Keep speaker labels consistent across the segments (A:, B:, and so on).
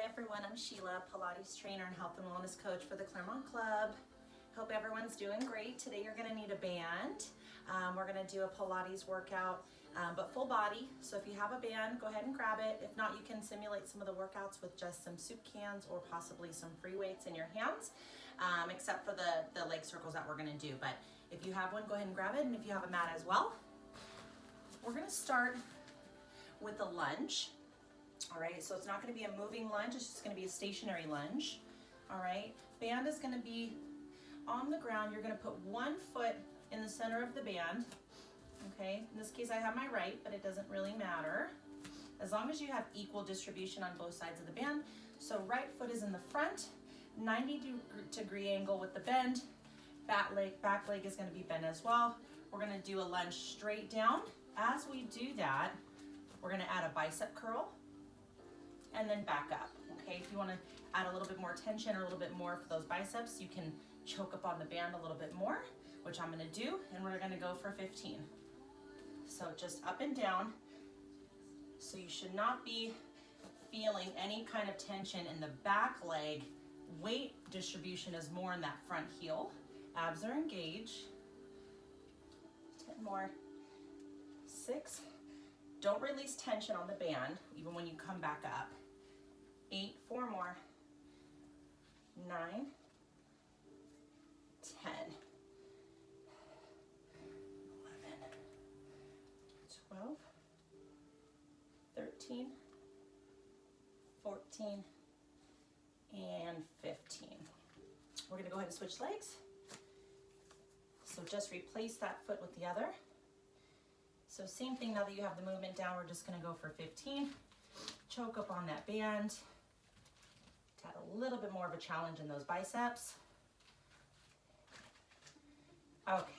A: everyone, I'm Sheila, Pilates trainer and health and wellness coach for the Claremont Club. Hope everyone's doing great. Today you're going to need a band. We're going to do a Pilates workout, but full body. So if you have a band, go ahead and grab it. If not, you can simulate some of the workouts with just some soup cans or possibly some free weights in your hands, except for the leg circles that we're going to do. But if you have one, go ahead and grab it, and if you have a mat as well. We're going to start with a lunge. All right, so it's not going to be a moving lunge, it's just going to be a stationary lunge. All right, band is going to be on the ground. You're going to put one foot in the center of the band. Okay, in this case I have my right, but it doesn't really matter as long as you have equal distribution on both sides of the band. So right foot is in the front, 90-degree angle with the bend. Back leg is going to be bent as well. We're going to do a lunge straight down. As we do that, we're going to add a bicep curl and then back up. Okay, if you want to add a little bit more tension or a little bit more for those biceps, you can choke up on the band a little bit more, which I'm going to do, and we're going to go for 15. So just up and down. So you should not be feeling any kind of tension in the back leg. Weight distribution is more in that front heel. Abs are engaged. 10 more. 6. Don't release tension on the band, even when you come back up. 8, 4 more. 9, 10, 11, 12, 13, 14, and 15. We're going to go ahead and switch legs. So just replace that foot with the other. So same thing, now that you have the movement down, we're just going to go for 15. Choke up on that band to add a little bit more of a challenge in those biceps. Okay.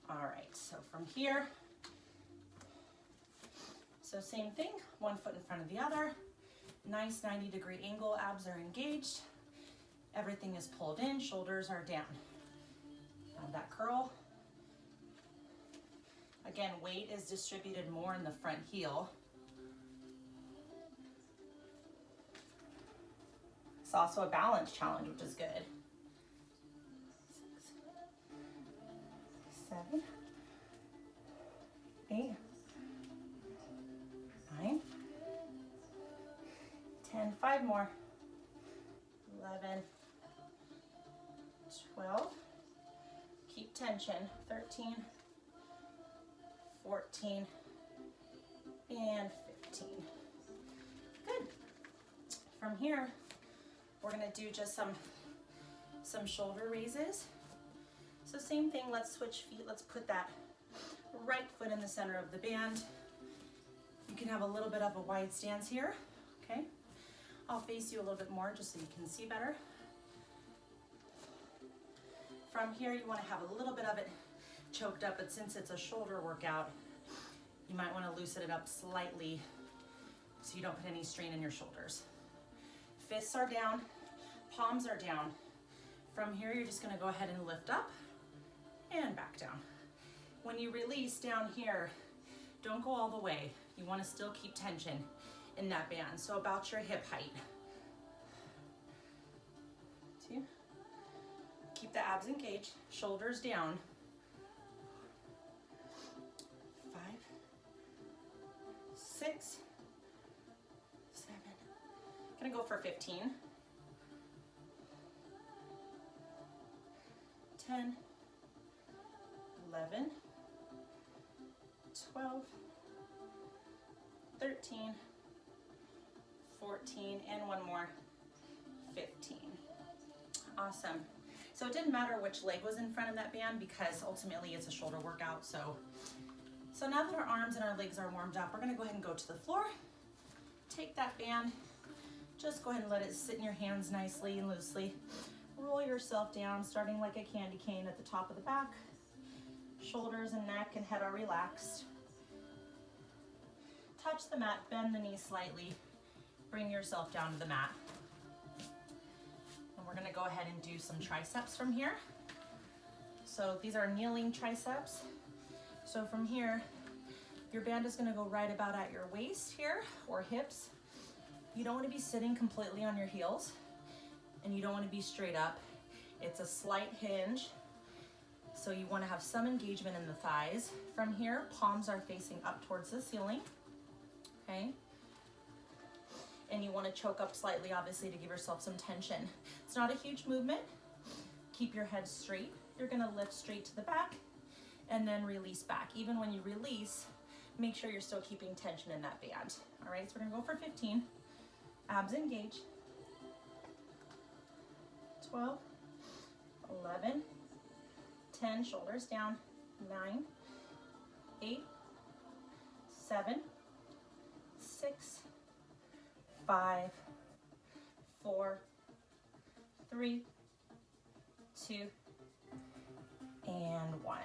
A: All right, so from here, so same thing, one foot in front of the other. Nice 90-degree angle, abs are engaged. Everything is pulled in, shoulders are down. That curl. Again, weight is distributed more in the front heel. It's also a balance challenge, which is good. 6, 7, 8, 9, 10, 5 more. 11, 12, keep tension, 13, 14, and 15. Good. From here, we're going to do just some shoulder raises. So same thing, let's switch feet. Let's put that right foot in the center of the band. You can have a little bit of a wide stance here, okay? I'll face you a little bit more just so you can see better. From here, you want to have a little bit of it choked up, but since it's a shoulder workout, you might want to loosen it up slightly so you don't put any strain in your shoulders. Fists are down, palms are down. From here, you're just going to go ahead and lift up and back down. When you release down here, don't go all the way. You want to still keep tension in that band, so about your hip height. 2. Keep the abs engaged, shoulders down. 5, 6, 7. Gonna go for 15. 10, 11, 12, 13, 14, and one more, 15. Awesome. So it didn't matter which leg was in front of that band because ultimately it's a shoulder workout. So now that our arms and our legs are warmed up, we're gonna go ahead and go to the floor. Take that band, just go ahead and let it sit in your hands nicely and loosely. Roll yourself down, starting like a candy cane at the top of the back. Shoulders and neck and head are relaxed. Touch the mat, bend the knees slightly. Bring yourself down to the mat. And we're gonna go ahead and do some triceps from here. So these are kneeling triceps. So from here, your band is gonna go right about at your waist here, or hips. You don't want to be sitting completely on your heels, and you don't want to be straight up. It's a slight hinge, so you want to have some engagement in the thighs. From here, palms are facing up towards the ceiling, okay? And you want to choke up slightly, obviously, to give yourself some tension. It's not a huge movement. Keep your head straight. You're going to lift straight to the back and then release back. Even when you release, make sure you're still keeping tension in that band. All right, so we're going to go for 15. Abs engaged. 12, 11, 10, shoulders down. 9, 8, 7, 6, 5, 4, 3, 2, and 1.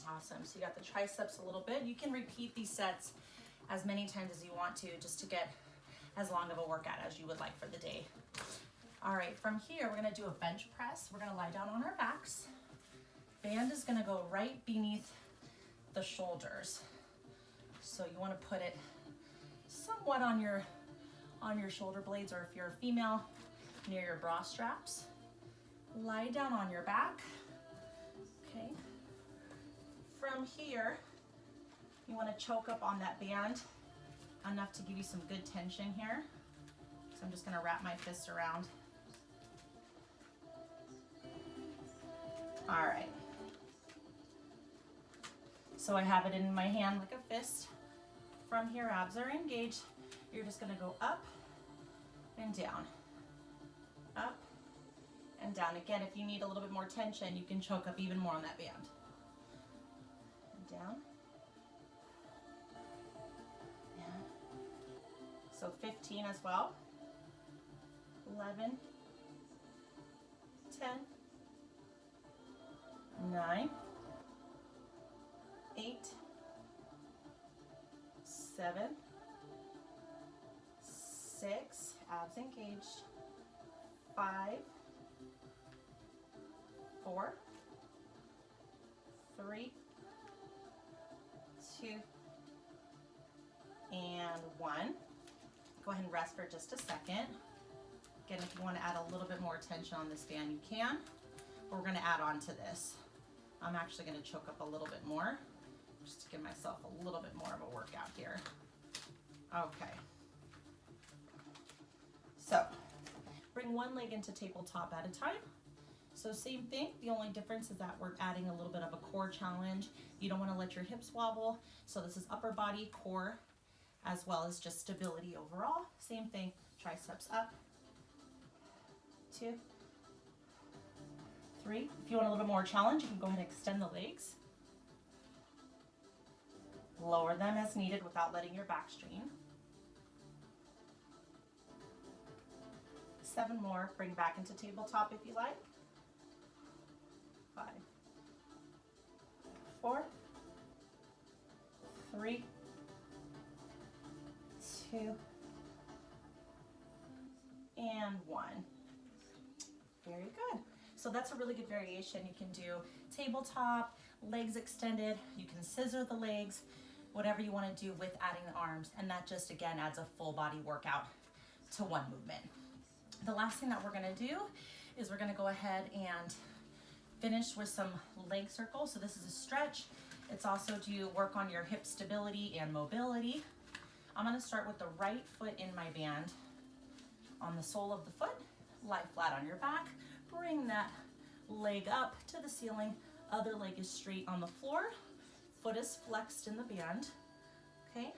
A: Awesome. So you got the triceps a little bit. You can repeat these sets as many times as you want to, just to get as long of a workout as you would like for the day. All right, from here, we're gonna do a bench press. We're gonna lie down on our backs. Band is gonna go right beneath the shoulders. So you wanna put it somewhat on your shoulder blades, or if you're a female, near your bra straps. Lie down on your back, okay? From here, you wanna choke up on that band enough to give you some good tension here. So I'm just gonna wrap my fist around. All right. So I have it in my hand like a fist. From here, abs are engaged. You're just gonna go up and down, up and down. Again, if you need a little bit more tension, you can choke up even more on that band. And down. Yeah. So 15 as well. 11, 10, 9, 8, 7, 6, abs engaged, 5, 4, 3, 2, and 1. Go ahead and rest for just a second. Again, if you want to add a little bit more tension on this band, you can. But we're going to add on to this. I'm actually going to choke up a little bit more, just to give myself a little bit more of a workout here. Okay. So, bring one leg into tabletop at a time. So same thing, the only difference is that we're adding a little bit of a core challenge. You don't want to let your hips wobble. So this is upper body, core, as well as just stability overall. Same thing, triceps up. 2, 3. If you want a little bit more challenge, you can go ahead and extend the legs. Lower them as needed without letting your back strain. 7 more. Bring back into tabletop if you like. 5, 4, 3, 2, and 1. Very good. So that's a really good variation. You can do tabletop, legs extended, you can scissor the legs, whatever you want to do with adding the arms, and that just again adds a full body workout to one movement. The last thing that we're going to do is we're going to go ahead and finish with some leg circles. So this is a stretch. It's also to work on your hip stability and mobility. I'm going to start with the right foot in my band on the sole of the foot. Lie flat on your back. Bring that leg up to the ceiling. Other leg is straight on the floor. Foot is flexed in the band. Okay.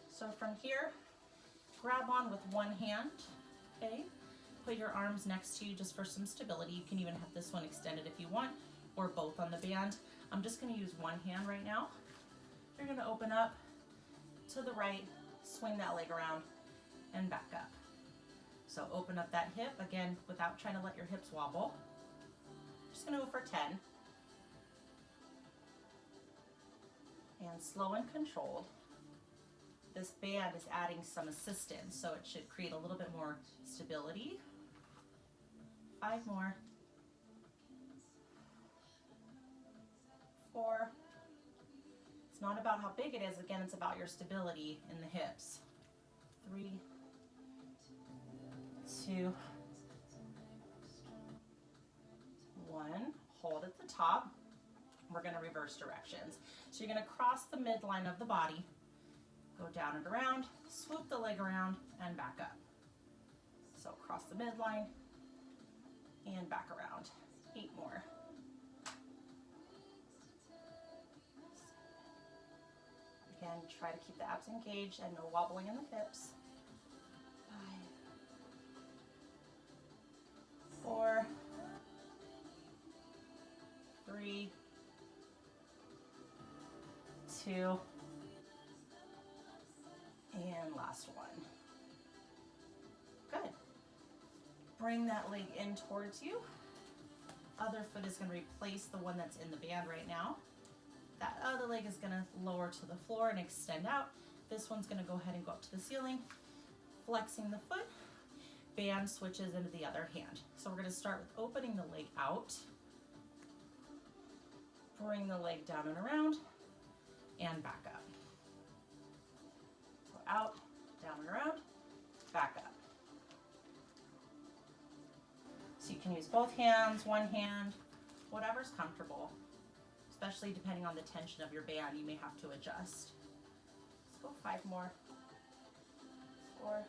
A: So from here, grab on with one hand. Okay. Put your arms next to you just for some stability. You can even have this one extended if you want, or both on the band. I'm just going to use one hand right now. You're going to open up to the right, swing that leg around, and back up. So open up that hip, again, without trying to let your hips wobble. Just going to go for 10. And slow and controlled. This band is adding some assistance, so it should create a little bit more stability. 5 more. 4. It's not about how big it is. Again, it's about your stability in the hips. 3, 2, 1. Hold at the top. We're going to reverse directions. So you're going to cross the midline of the body, go down and around, swoop the leg around, and back up. So cross the midline and back around. 8 more. Again, try to keep the abs engaged and no wobbling in the hips. 5, 4, 3, 2, and last one. Good. Bring that leg in towards you. Other foot is going to replace the one that's in the band right now. That other leg is going to lower to the floor and extend out. This one's going to go ahead and go up to the ceiling, flexing the foot. Band switches into the other hand. So we're going to start with opening the leg out. Bring the leg down and around and back up. So out, down and around, back up. So you can use both hands, one hand, whatever's comfortable, especially depending on the tension of your band, you may have to adjust. Let's go 5 more. 4.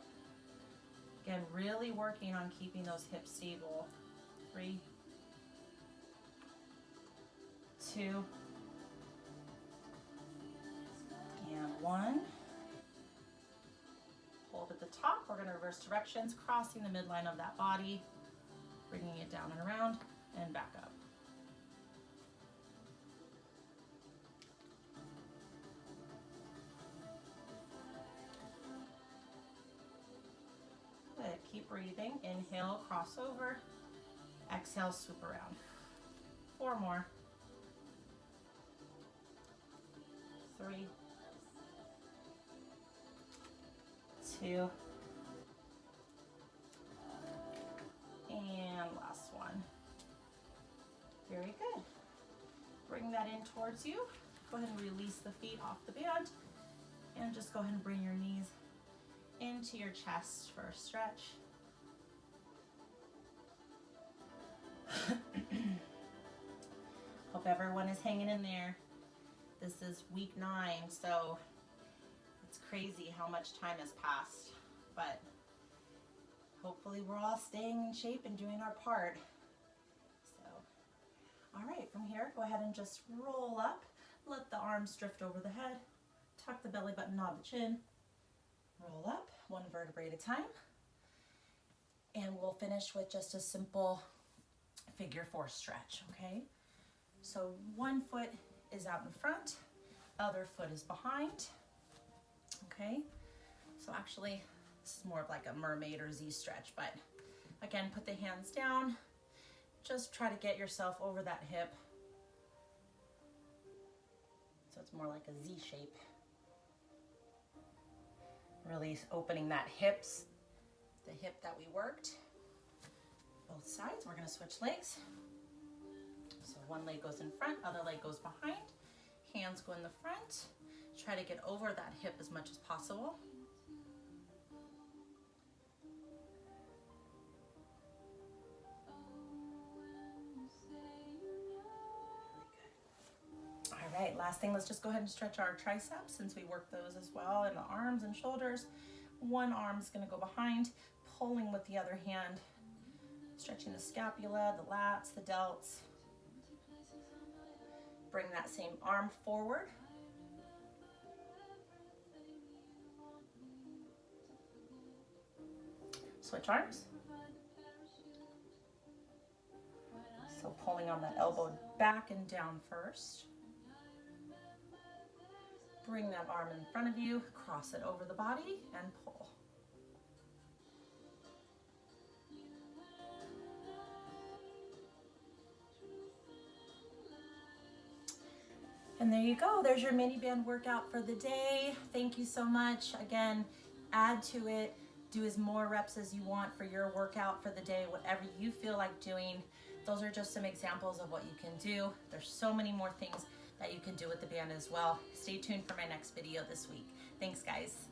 A: Again, really working on keeping those hips stable. 3, 2, and 1. Hold at the top. We're going to reverse directions, crossing the midline of that body, bringing it down and around, and back up. Good. Keep breathing. Inhale, cross over. Exhale, swoop around. 4 more. 3, 2, and last one. Very good. Bring that in towards you. Go ahead and release the feet off the band, and just go ahead and bring your knees into your chest for a stretch. Hope everyone is hanging in there. This is week 9, so it's crazy how much time has passed, but hopefully we're all staying in shape and doing our part. So, all right, from here, go ahead and just roll up. Let the arms drift over the head. Tuck the belly button on the chin. Roll up, 1 vertebrae at a time. And we'll finish with just a simple figure 4 stretch, okay? So one foot is out in front, other foot is behind, okay? So actually, this is more of like a mermaid or Z stretch, but again, put the hands down. Just try to get yourself over that hip. So it's more like a Z shape. Really opening that hips, the hip that we worked. Both sides, we're gonna switch legs. So one leg goes in front, other leg goes behind. Hands go in the front. Try to get over that hip as much as possible. All right, last thing, let's just go ahead and stretch our triceps since we worked those as well, and the arms and shoulders. One arm is gonna go behind, pulling with the other hand, stretching the scapula, the lats, the delts. Bring that same arm forward. Switch arms. So pulling on that elbow back and down first. Bring that arm in front of you, cross it over the body, and pull. And there you go. There's your mini band workout for the day. Thank you so much. Again, add to it. Do as more reps as you want for your workout for the day, whatever you feel like doing. Those are just some examples of what you can do. There's so many more things that you can do with the band as well. Stay tuned for my next video this week. Thanks, guys.